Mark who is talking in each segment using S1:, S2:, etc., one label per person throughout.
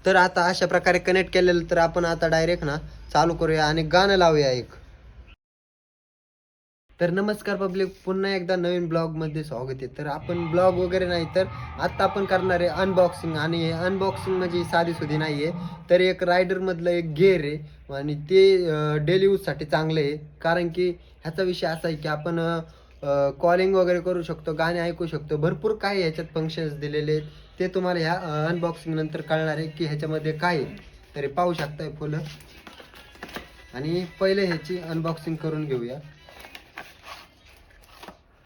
S1: तर आता अशा प्रकारे कनेक्ट केलेलं, तर आपण आता डायरेक्ट ना चालू करूया आणि गाणं लावूया एक. तर नमस्कार पब्लिक, पुन्हा एकदा नवीन ब्लॉगमध्ये स्वागत आहे. तर आपण ब्लॉग वगैरे नाही, तर आत्ता आपण करणार आहे अनबॉक्सिंग. आणि हे अनबॉक्सिंग म्हणजे साधीसुधी नाही आहे, तर एक रायडरमधलं एक गेअर आहे आणि ते डेली यूजसाठी चांगलं आहे. कारण की ह्याचा विषय असा आहे की आपण कॉलिंग वगैरे करू शकतो, गाणे ऐकू शकतो, भरपूर काही ह्याच्यात फंक्शन्स दिलेले आहेत. ते तुम्हाला ह्या अनबॉक्सिंग नंतर कळणार आहे की ह्याच्यामध्ये काय आहे. तर हे पाहू शकताय फुलं. आणि पहिले ह्याची अनबॉक्सिंग करून घेऊया.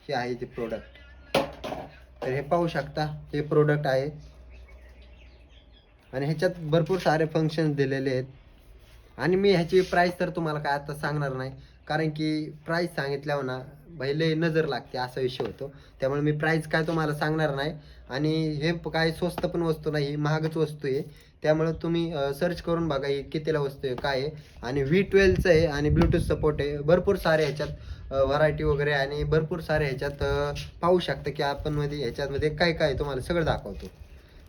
S1: हे आहे ते प्रोडक्ट. तर हे पाहू शकता, हे प्रोडक्ट आहे आणि ह्याच्यात भरपूर सारे फंक्शन्स दिलेले आहेत. आणि मी ह्याची प्राईस तर तुम्हाला काय आता सांगणार नाही, कारण की प्राईस सांगितल्यावर ना पहिले नजर लागते, असा विषय होतो. त्यामुळे मी प्राईस काय तुम्हाला सांगणार नाही. आणि हे काय स्वस्त पण वस्तू नाही, महागच वस्तू आहे. त्यामुळे तुम्ही सर्च करून बघा ही कितीला वस्तू आहे, काय आहे. आणि V12चं आहे आणि ब्लूटूथ सपोर्ट आहे. भरपूर सारे ह्याच्यात व्हरायटी वगैरे आणि भरपूर सारे ह्याच्यात पाहू शकता की आपण ह्याच्यामध्ये काय काय तुम्हाला सगळं दाखवतो.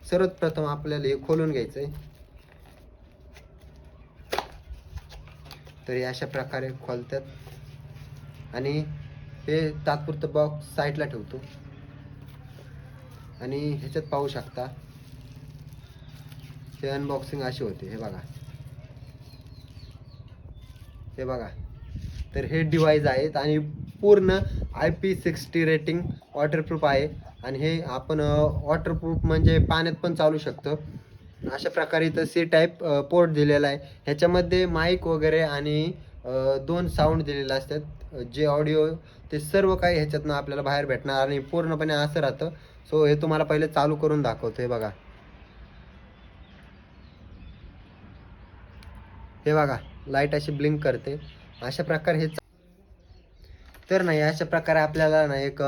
S1: सर्वात प्रथम आपल्याला हे खोलून घ्यायचं आहे. तर हे अशा प्रकारे खोलतात आणि हे तात्पुरतं बॉक्स साईडला ठेवतो. आणि ह्याच्यात पाहू शकता हे अनबॉक्सिंग अशी होते. हे बघा, हे बघा. तर हे डिव्हाइस आहेत आणि पूर्ण IP60 रेटिंग, वॉटरप्रूफ आहे. आणि हे आपण वॉटरप्रूफ म्हणजे पाण्यात पण चालू शकतं. अशा प्रकारे इथं C टाईप पोर्ट दिलेला आहे. ह्याच्यामध्ये माईक वगैरे आणि 2 साऊंड दिलेले असतात. जे ऑडिओ ते सर्व काही ह्याच्यातनं आपल्याला बाहेर भेटणार आणि पूर्णपणे असं राहतं. सो हे तुम्हाला पहिले चालू करून दाखवतो. हे बघा, हे बघा, लाईट अशी ब्लिंक करते. अशा प्रकारे हे तर नाही, अशा प्रकारे आपल्याला ना एक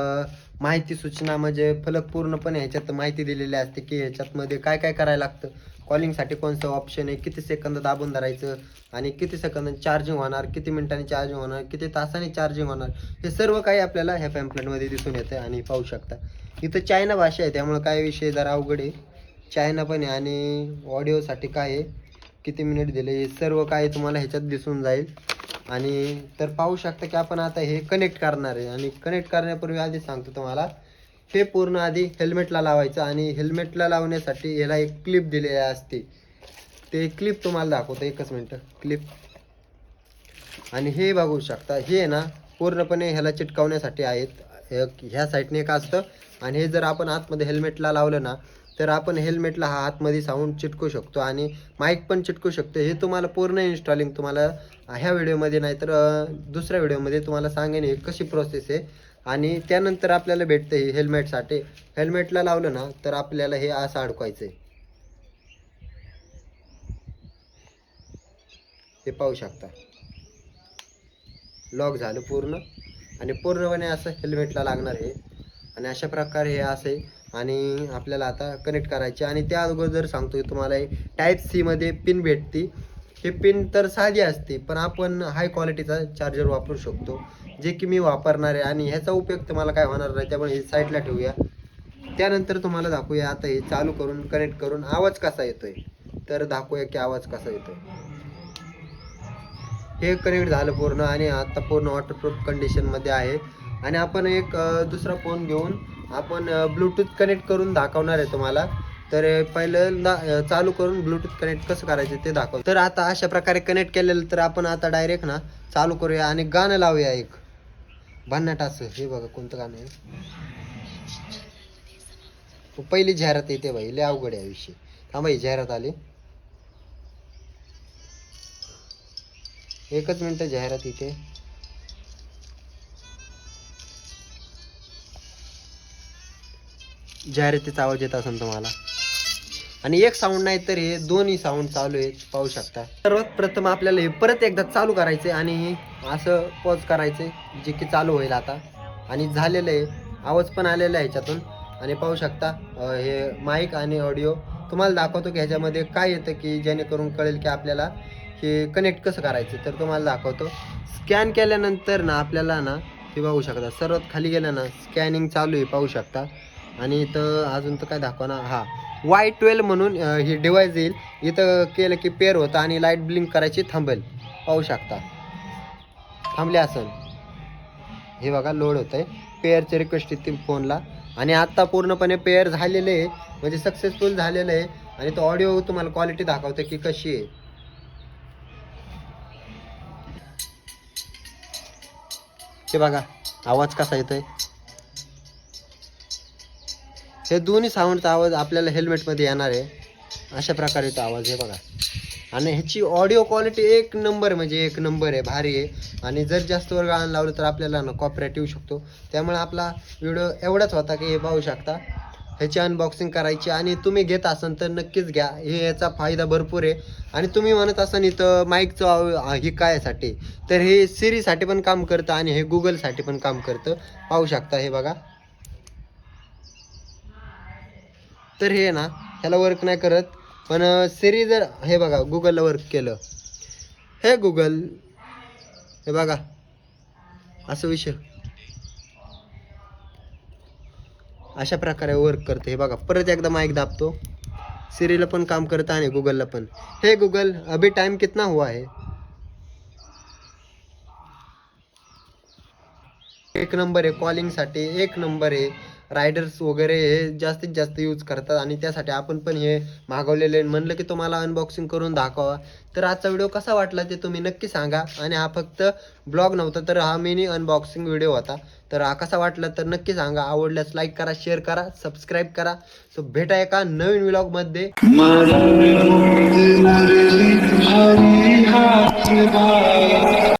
S1: माहिती सूचना म्हणजे फलक पूर्णपणे ह्याच्यात माहिती दिलेली असते की ह्याच्यातमध्ये काय काय करायला लागतं. कॉलिंगसाठी कोणतं ऑप्शन आहे, किती सेकंद दाबून धरायचं आणि किती सेकंद चार्जिंग होणार, किती मिनिटांनी चार्जिंग होणार, किती तासांनी चार्जिंग होणार, हे सर्व काही आपल्याला ह्या पॅम्पलेटमध्ये दिसून येतं. आणि पाहू शकता इथं चायना भाषा आहे, त्यामुळे काय विषय जरा अवघड आहे. चायना पण आहे. आणि ऑडिओसाठी काय आहे, किती मिनिट दिले, हे सर्व काही तुम्हाला ह्याच्यात दिसून जाईल. आणि तर पाहू शकता की आपण आता हे कनेक्ट करणार आहे. आणि कनेक्ट करण्यापूर्वी आधी सांगतो तुम्हाला, हे पूर्ण आधी हेल्मेटला लावायचं. आणि हेल्मेटला लावण्यासाठी याला एक क्लिप दिलेली असते. ते क्लिप तुम्हाला दाखवतो, एकच मिनटं. क्लिप. आणि हे बघू शकता, हे ना पूर्णपणे ह्याला चिटकावण्यासाठी आहेत. ह्या साईडने एक असतं आणि हे जर आपण आतमध्ये हेल्मेटला लावलं ना, तर आपण हेल्मेटला हा आतमध्ये साऊंड चिटकू शकतो आणि माईक पण चिटकू शकतो. हे तुम्हाला पूर्ण इन्स्टॉलिंग तुम्हाला ह्या व्हिडिओमध्ये नाही तर दुसऱ्या व्हिडिओमध्ये तुम्हाला सांगेन हे कशी प्रोसेस आहे. आणि त्यानंतर आपल्याला भेटतं हे हेल्मेटसाठी. हेल्मेटला लावलं ना तर आपल्याला हे असं अडकवायचं आहे. हे पाहू शकता, लॉक झालं पूर्ण. आणि पूर्णपणे असं हेल्मेटला लागणार आहे. आणि अशा प्रकारे हे असे. आणि आपल्याला आता कनेक्ट करायचे. आणि त्या अगोदर सांगतोय तुम्हाला, टाईप सी मध्ये पिन भेटते. हे पिन तर साधी असते, पण आपण हाय क्वालिटीचा चार्जर वापरू शकतो, जे की मी वापरणार आहे. आणि ह्याचा उपयोग तुम्हाला काय होणार नाही, त्यामुळे हे साईडला ठेवूया. त्यानंतर तुम्हाला दाखवूया आता हे चालू करून कनेक्ट करून आवाज कसा येतोय. तर दाखवूया की आवाज कसा येतोय. हे कनेक्ट झालं पूर्ण आणि आता पूर्ण वॉटरप्रूफ कंडिशनमध्ये आहे. आणि आपण एक दुसरा फोन घेऊन आपण ब्लूटूथ कनेक्ट करून दाखवणार आहे तुम्हाला. तर पहिल्यांदा चालू करून ब्लूटूथ कनेक्ट कसं करायचं ते दाखव. तर आता अशा प्रकारे कनेक्ट केलेलं, तर आपण आता डायरेक्ट ना चालू करूया आणि गाणं लावूया एक भन्नाट असं. हे बघा कोणतं गाणं आहे. पहिली जाहिरात येते बाई, लय अवघड आहे विषय. थांबा, ही जाहिरात आली. एकच मिनिट, जाहिरात इथे. जाहिरातीचा आवाज येत असेल तुम्हाला. आणि एक साऊंड नाही तर हे दोन्ही साऊंड चालू आहेत, पाहू शकता. सर्वात प्रथम आपल्याला हे परत एकदा चालू करायचे आणि असं पॉज करायचे, जे की चालू होईल आता. आणि झालेलं आहे, आवाज पण आलेला आहे ह्याच्यातून. आणि पाहू शकता हे माईक आणि ऑडिओ तुम्हाला दाखवतो की ह्याच्यामध्ये काय येतं, की जेणेकरून कळेल की आपल्याला हे कनेक्ट कसं करायचं. तर तुम्हाला दाखवतो. स्कॅन केल्यानंतर ना आपल्याला ना हे बघू शकता, सर्वात खाली गेलं ना स्कॅनिंग चालू आहे, पाहू शकता. आणि इथं अजून तर काय दाखवा ना, हा Y12 म्हणून ही डिव्हाइस येईल. इथं केलं की पेअर होतं आणि लाईट ब्लिंक करायची थांबेल. पाहू शकता थांबले असन. हे बघा लोड होत आहे. पेअरची रिक्वेस्ट येते फोनला आणि आत्ता पूर्णपणे पेअर झालेले आहे, म्हणजे सक्सेसफुल झालेलं आहे. आणि तो ऑडिओ तुम्हाला क्वालिटी दाखवते की कशी आहे. हे बघा आवाज कसा येतोय. हे दोन्ही साऊंडचा आवाज आपल्याला हेल्मेटमध्ये येणार आहे. अशा प्रकारे तो आवाज आहे बघा. आणि ह्याची ऑडिओ क्वालिटी एक नंबर, म्हणजे एक नंबर आहे, भारी आहे. आणि जर जास्त वर गाणं लावलं तर आपल्याला ना कॉपीराइट येऊ शकतो. त्यामुळे आपला व्हिडिओ एवढाच होता की हे पाहू शकता. ह्याची अनबॉक्सिंग करायची आणि तुम्ही घेत असाल तर नक्कीच घ्या. हे याचा फायदा भरपूर आहे. आणि तुम्ही म्हणत असाल इथं माईकचं हे कायसाठी, तर हे सिरीसाठी पण काम करतं आणि हे गुगलसाठी पण काम करतं. पाहू शकता हे बघा. तर हे ना ह्याला वर्क नाही करत, पण सिरी जर हे बघा गुगलला वर्क केलं, हे गुगल, हे बघा असं विषय अशा प्रकारे वर्क करते. हे बघा परत एकदा माईक दाबतो, सिरीला पण काम करतं आणि गुगलला पण. हे गुगल अभी टाइम कितना हुआ है. एक नंबर आहे कॉलिंगसाठी, एक नंबर आहे. रायडर्स वगैरे हे जास्तीत जास्त यूज करतात आणि त्यासाठी आपण पण हे मागवलेले. म्हणलं की तुम्हाला अनबॉक्सिंग करून दाखवा. तर आजचा व्हिडिओ कसा वाटला ते तुम्ही नक्की सांगा. आणि हा फक्त ब्लॉग नव्हता, तर हा मिनी अनबॉक्सिंग व्हिडिओ होता. तर हा कसा वाटला तर नक्की सांगा. आवडल्यास लाईक करा, शेअर करा, सबस्क्राईब करा. सो भेटा एका नवीन व्लॉगमध्ये.